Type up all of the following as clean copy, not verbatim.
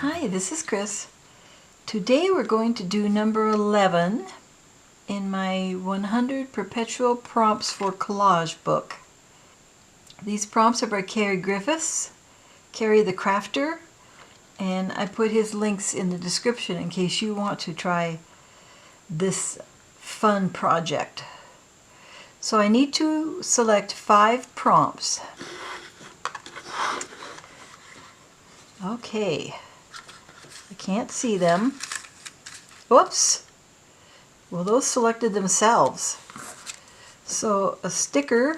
Hi, this is Chris. Today we're going to do number 11 in my 100 Perpetual Prompts for Collage book. These prompts are by Griffith, Ceri the Crafter, and I put his links in the description in case you want to try this fun project. So I need to select 5 prompts. Okay. I can't see them. Whoops! Well, those selected themselves. So a sticker,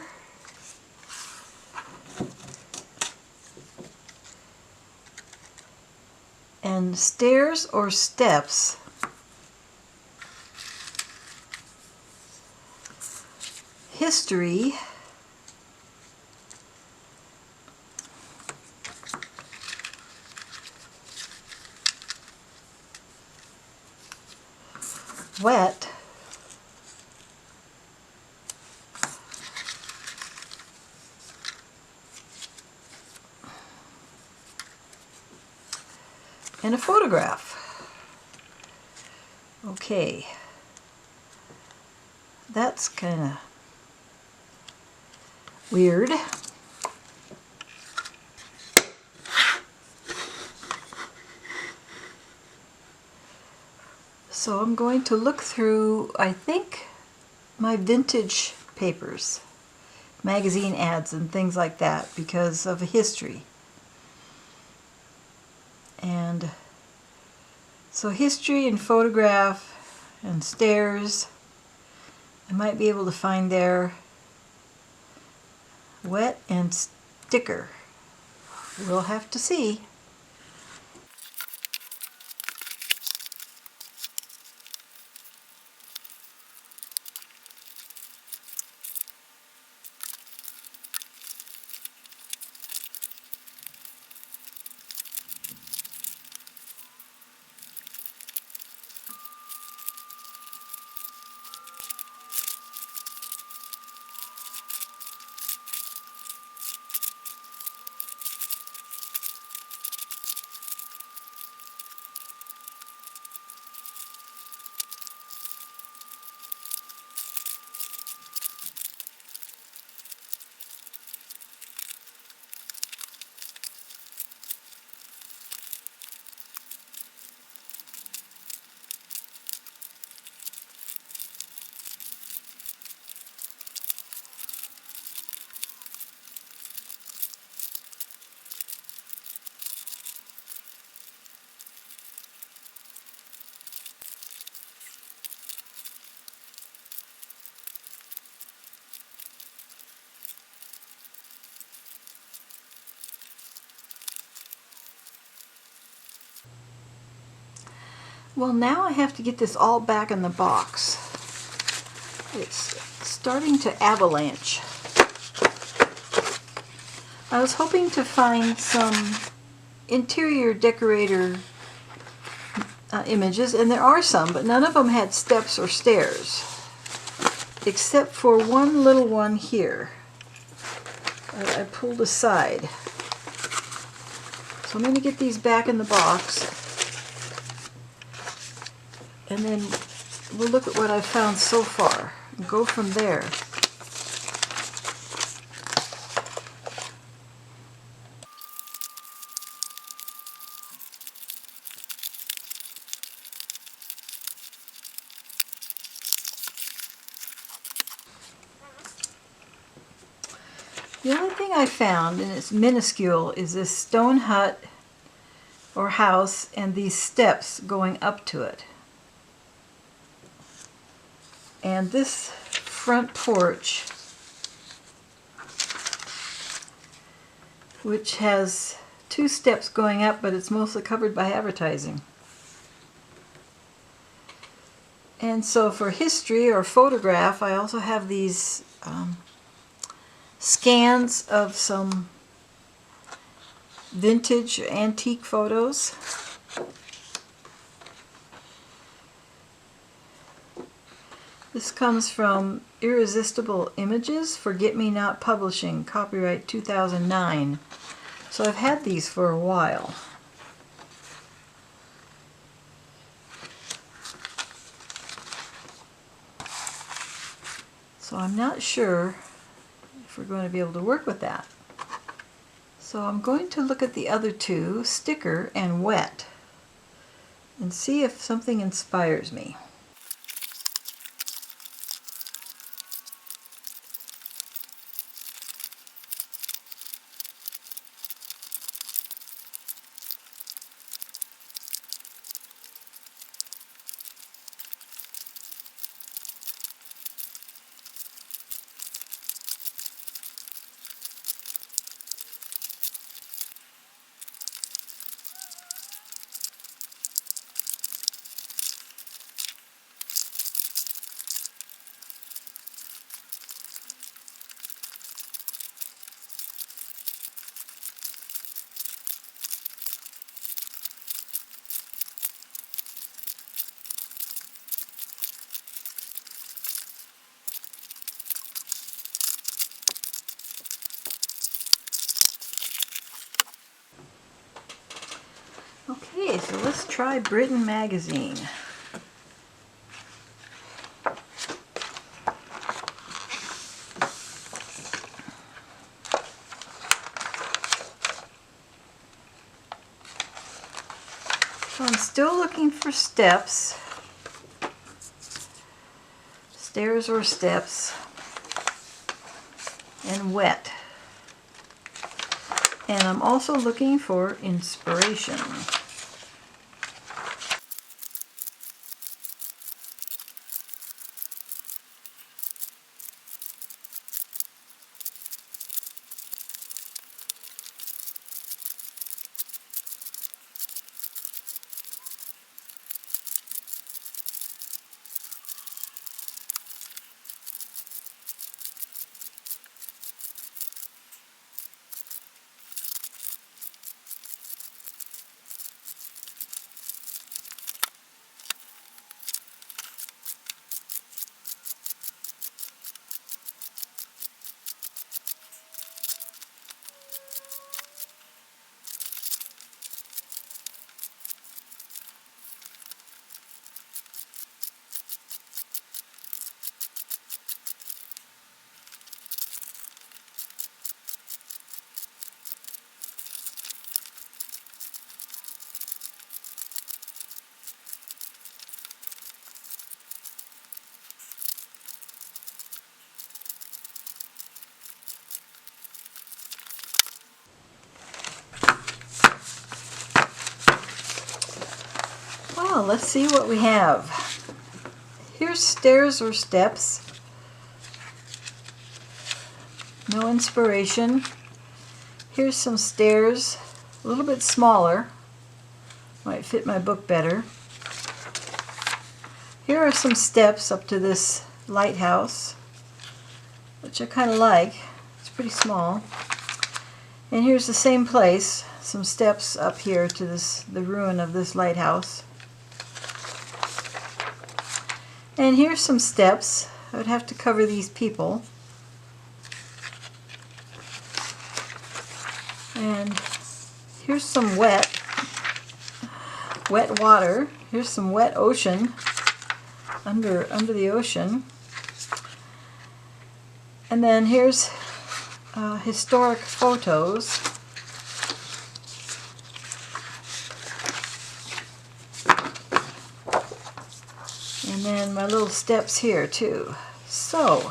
and stairs or steps, history, wet, and a photograph. Okay, that's kind of weird. So I'm going to look through, I think, my vintage papers, magazine ads and things like that because of history. And so history and photograph and stairs, I might be able to find there. Wet and sticker. We'll have to see. Well, now I have to get this all back in the box. It's starting to avalanche. I was hoping to find some interior decorator images, and there are some, but none of them had steps or stairs, except for one little one here that I pulled aside. So I'm going to get these back in the box, and then we'll look at what I've found so far and go from there. The only thing I found, and it's minuscule, is this stone hut or house and these steps going up to it. And this front porch, which has 2 steps going up, but it's mostly covered by advertising. And so for history or photograph, I also have these scans of some vintage antique photos. This comes from Irresistible Images, Forget Me Not Publishing, copyright 2009. So I've had these for a while. So I'm not sure if we're going to be able to work with that. So I'm going to look at the other two, sticker and wet, and see if something inspires me. Okay, so let's try Britain Magazine. So I'm still looking for steps, stairs or steps, and wet. And I'm also looking for inspiration. Well, let's see what we have. Here's stairs or steps. No inspiration. Here's some stairs, a little bit smaller. Might fit my book better. Here are some steps up to this lighthouse, which I kind of like. It's pretty small. And here's the same place, some steps up here to the ruin of this lighthouse. And here's some steps. I would have to cover these people. And here's some wet water. Here's some wet ocean under the ocean. And then here's historic photos. And then my little steps here too. So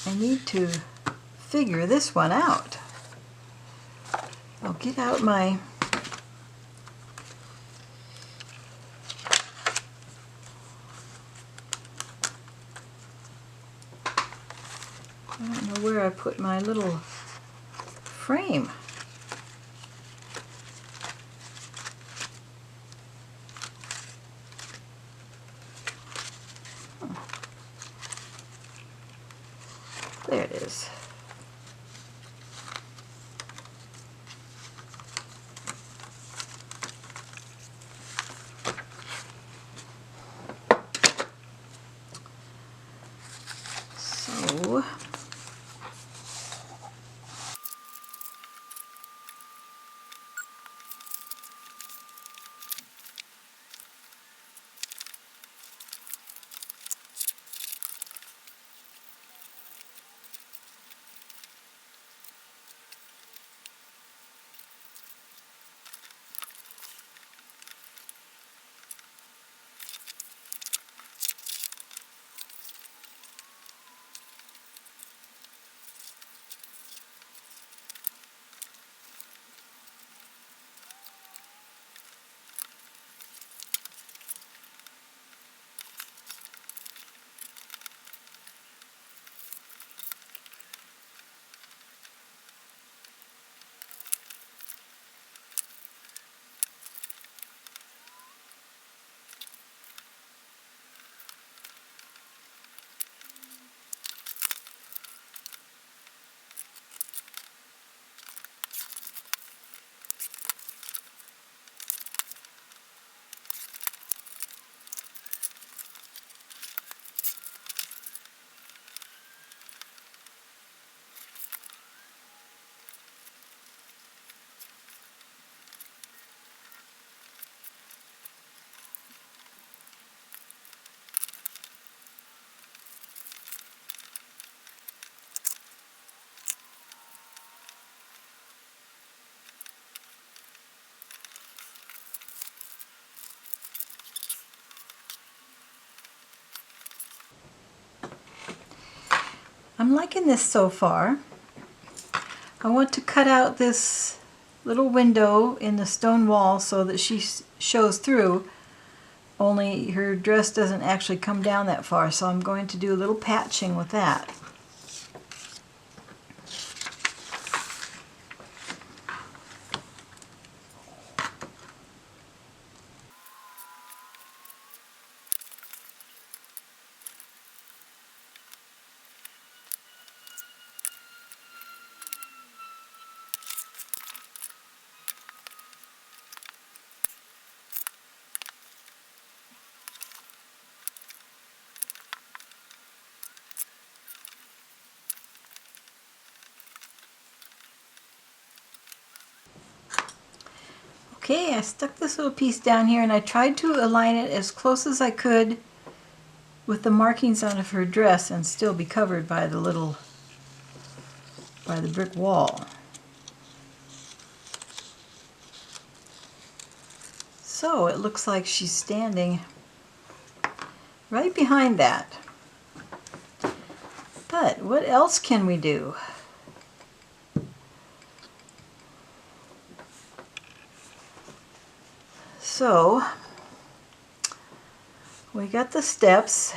I need to figure this one out. I'll get out my I don't know where I put my little frame. There it is. So I'm liking this so far. I want to cut out this little window in the stone wall so that she shows through, only her dress doesn't actually come down that far, so I'm going to do a little patching with that. Okay, I stuck this little piece down here and I tried to align it as close as I could with the markings on of her dress and still be covered by the brick wall. So it looks like she's standing right behind that. But what else can we do? So we got the steps,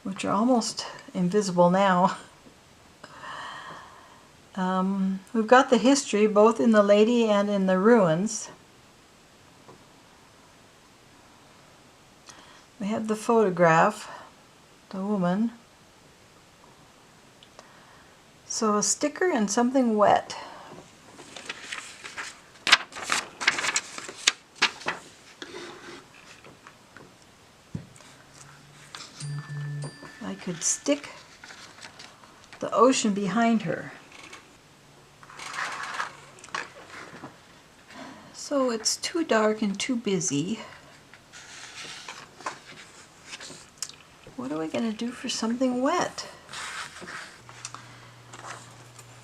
which are almost invisible now. We've got the history both in the lady and in the ruins. We have the photograph, the woman. So a sticker and something wet. I could stick the ocean behind her. So it's too dark and too busy. What are we going to do for something wet?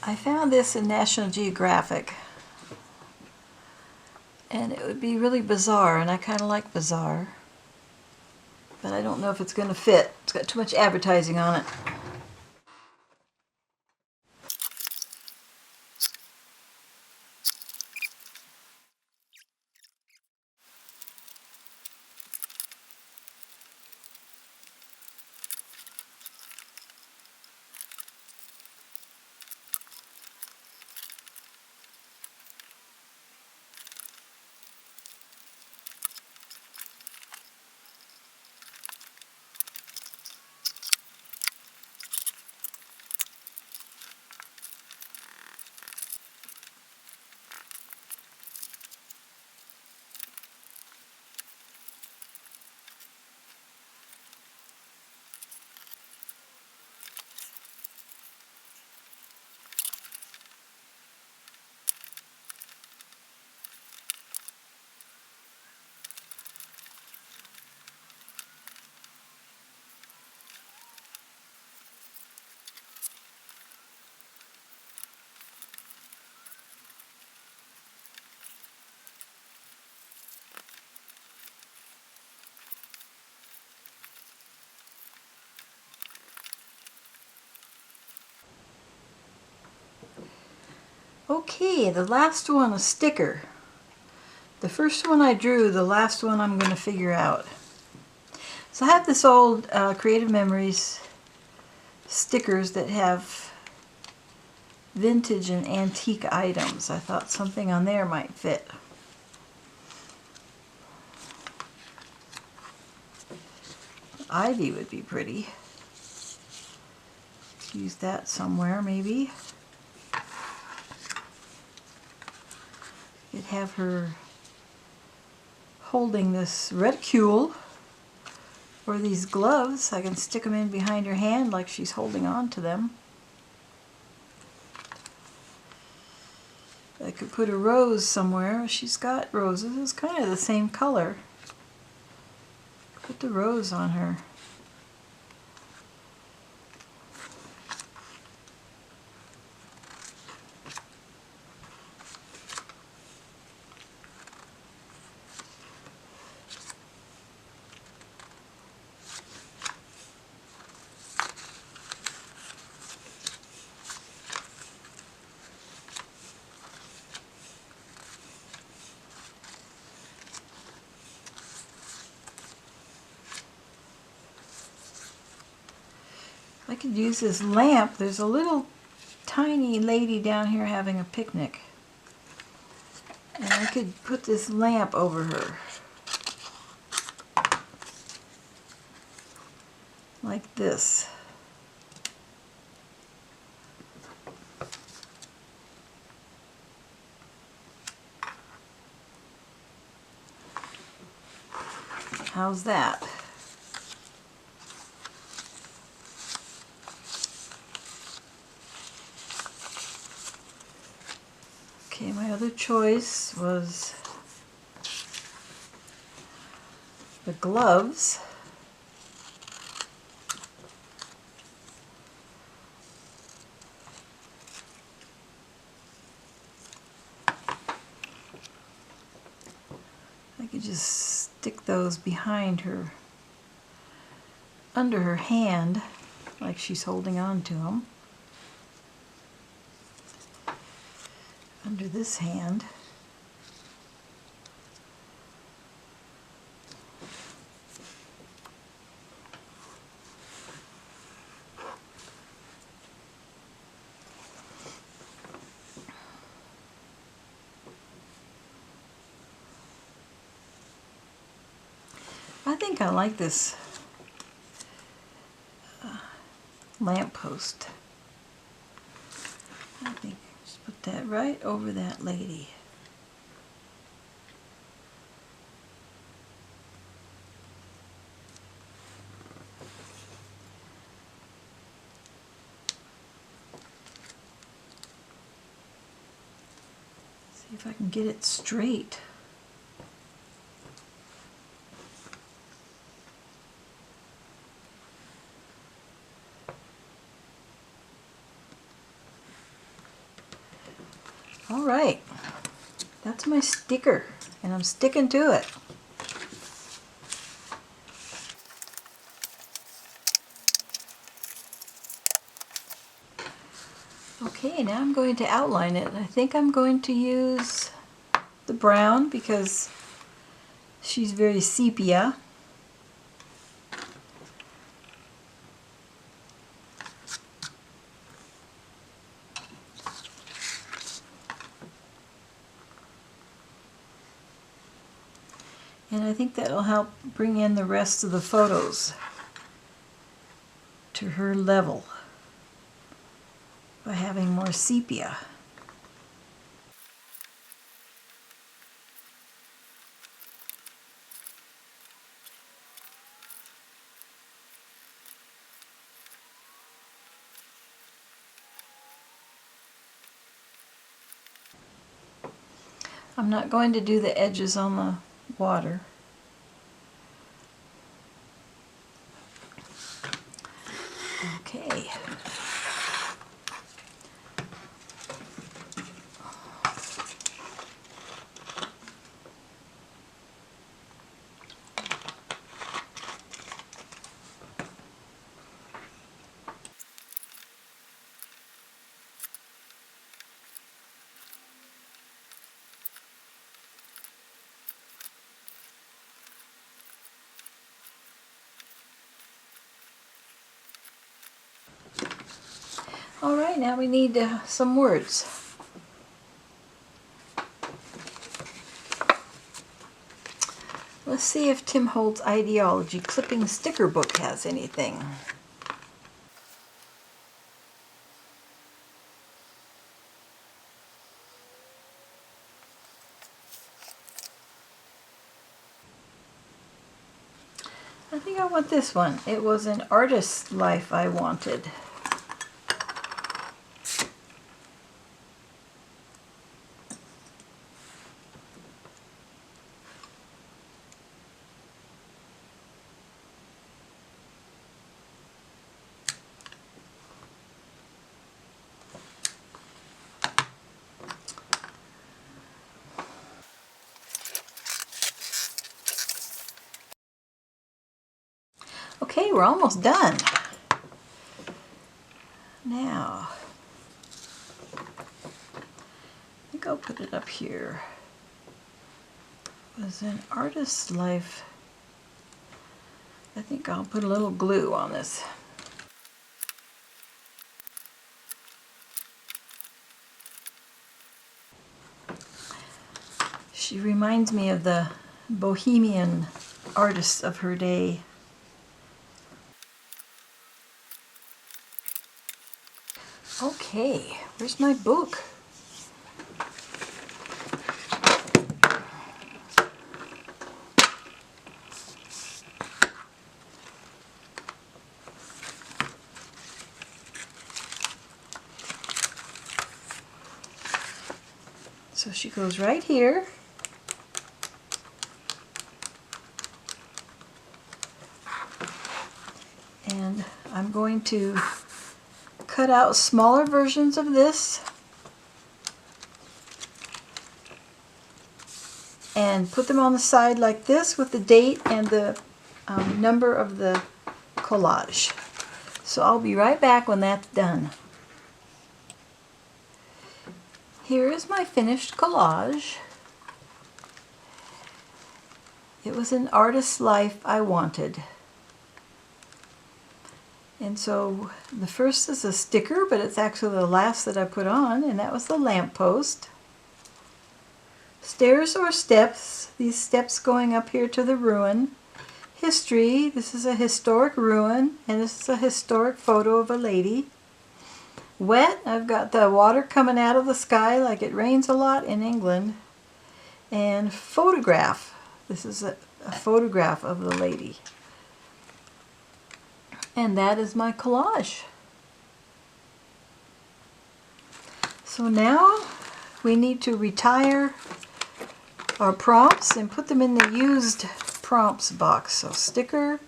I found this in National Geographic, and it would be really bizarre, and I kind of like bizarre, but I don't know if it's going to fit. It's got too much advertising on it. Okay, the last one, a sticker. The first one I drew, the last one I'm going to figure out. So I have this old Creative Memories stickers that have vintage and antique items. I thought something on there might fit. Ivy would be pretty. Use that somewhere maybe. You'd have her holding this reticule or these gloves. I can stick them in behind her hand like she's holding on to them. I could put a rose somewhere. She's got roses. It's kind of the same color. Put the rose on her. I could use this lamp. There's a little tiny lady down here having a picnic. And I could put this lamp over her. Like this. How's that? Okay, my other choice was the gloves. I could just stick those behind her, under her hand, like she's holding on to them. Under this hand. I think I like this lamppost. I think just put that right over that lady. See if I can get it straight. All right, that's my sticker, and I'm sticking to it. Okay, now I'm going to outline it. I think I'm going to use the brown because she's very sepia. And I think that'll help bring in the rest of the photos to her level by having more sepia. I'm not going to do the edges on the water. Okay. All right, now we need some words. Let's see if Tim Holt's Ideology Clipping Sticker Book has anything. I think I want this one. It was an artist's life I wanted. Okay, we're almost done. Now, I think I'll put it up here. It was an artist's life. I think I'll put a little glue on this. She reminds me of the bohemian artists of her day. Okay, where's my book? So she goes right here. And I'm going to cut out smaller versions of this and put them on the side like this with the date and the number of the collage. So I'll be right back when that's done. Here is my finished collage. It was an artist's life I wanted. And so the first is a sticker, but it's actually the last that I put on, and that was the lamppost. Stairs or steps, these steps going up here to the ruin. History, this is a historic ruin, and this is a historic photo of a lady. Wet, I've got the water coming out of the sky like it rains a lot in England. And photograph, this is a photograph of the lady. And that is my collage. So now we need to retire our prompts and put them in the used prompts box. So sticker,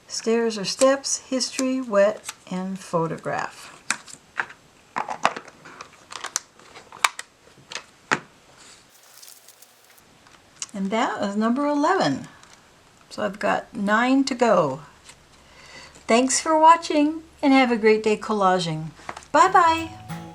stairs or steps, history, wet, and photograph. And that is number 11. So I've got 9 to go. Thanks for watching and have a great day collaging. Bye bye.